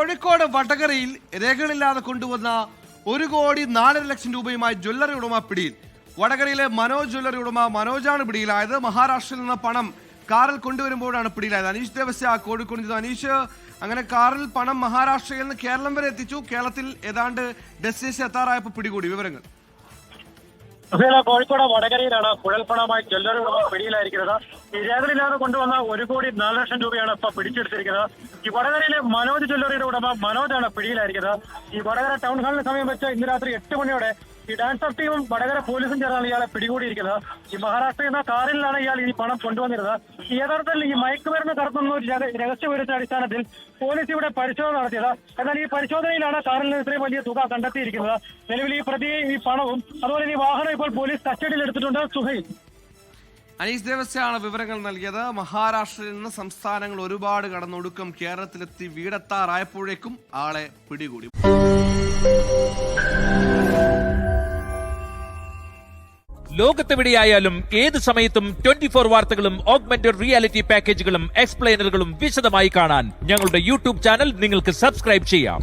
കോഴിക്കോട് വടകരയിൽ രേഖകളില്ലാതെ കൊണ്ടുവന്ന 1,04,00,000 രൂപയുമായി ജ്വല്ലറി ഉടമ പിടിയിൽ. വടകരയിലെ മനോജ് ജ്വല്ലറി ഉടമ മനോജാണ് പിടിയിലായത്. മഹാരാഷ്ട്രയിൽ നിന്ന് പണം കാറിൽ കൊണ്ടുവരുമ്പോഴാണ് പിടിയിലായത്. അനീഷ് ദേവസ്യ കോഴിക്കോട് നിന്ന്. അനീഷ്, അങ്ങനെ കാറിൽ പണം മഹാരാഷ്ട്രയിൽ നിന്ന് കേരളം വരെ എത്തിച്ചു. കേരളത്തിൽ ഏതാണ്ട് ഡെസ്റ്റിനേഷൻ എത്താറായപ്പോൾ പിടികൂടി. വിവരങ്ങൾ. കോഴിക്കോട് വടകരയിലാണ് കുഴൽപ്പണമായി ജ്വല്ലറി ഉടമ പിടിയിലായിരിക്കുന്നത്. ഈ രേഖകളില്ലാതെ കൊണ്ടുവന്ന 1,04,00,000 രൂപയാണ് ഇപ്പൊ പിടിച്ചെടുത്തിരിക്കുന്നത്. ഈ വടകരയിലെ മനോജ് ജ്വല്ലറിയുടെ ഉടമ മനോജാണ് പിടിയിലായിരിക്കുന്നത്. ഈ വടകര ടൗൺ ഹാളിന് സമയം വെച്ച് ഇന്ന് രാത്രി 8 മണിയോടെ ഈ ഡാൻസർ ടീമും വടകര പോലീസും ചേർന്നാണ് ഇയാളെ പിടികൂടിയിരിക്കുന്നത്. ഈ മഹാരാഷ്ട്രയിൽ നിന്ന് കാറിലാണ് ഇയാൾ ഈ പണം കൊണ്ടുവന്നിരുന്നത്. ഈ യഥാർത്ഥത്തിൽ ഈ മയക്കുമരുന്ന് കടത്തുന്ന ഒരു രഹസ്യവിവരത്തിന്റെ അടിസ്ഥാനത്തിൽ പോലീസ് ഇവിടെ പരിശോധന നടത്തിയത്. എന്നാൽ ഈ പരിശോധനയിലാണ് കാറിൽ നിന്ന് ഇത്രയും വലിയ തുക കണ്ടെത്തിയിരിക്കുന്നത്. നിലവിൽ ഈ പ്രതി ഈ പണവും അതുപോലെ ഈ വാഹനം ഇപ്പോൾ പോലീസ് കസ്റ്റഡിയിൽ എടുത്തിട്ടുണ്ട്. സുഹൈൽ. അനീഷ് ദേവസ്യാണ് വിവരങ്ങൾ നൽകിയത്. മഹാരാഷ്ട്രയിൽ നിന്ന് സംസ്ഥാനങ്ങൾ ഒരുപാട് കടന്നൊടുക്കം കേരളത്തിലെത്തി വീടെത്താറായപ്പോഴേക്കും ആളെ പിടികൂടി. ലോകത്തെവിടെയായാലും ഏത് സമയത്തും 24 വാർത്തകളും ഓഗ്മെന്റഡ് റിയാലിറ്റി പാക്കേജുകളും എക്സ്പ്ലെയിനറുകളും വിശദമായി കാണാൻ ഞങ്ങളുടെ യൂട്യൂബ് ചാനൽ നിങ്ങൾക്ക് സബ്സ്ക്രൈബ് ചെയ്യാം.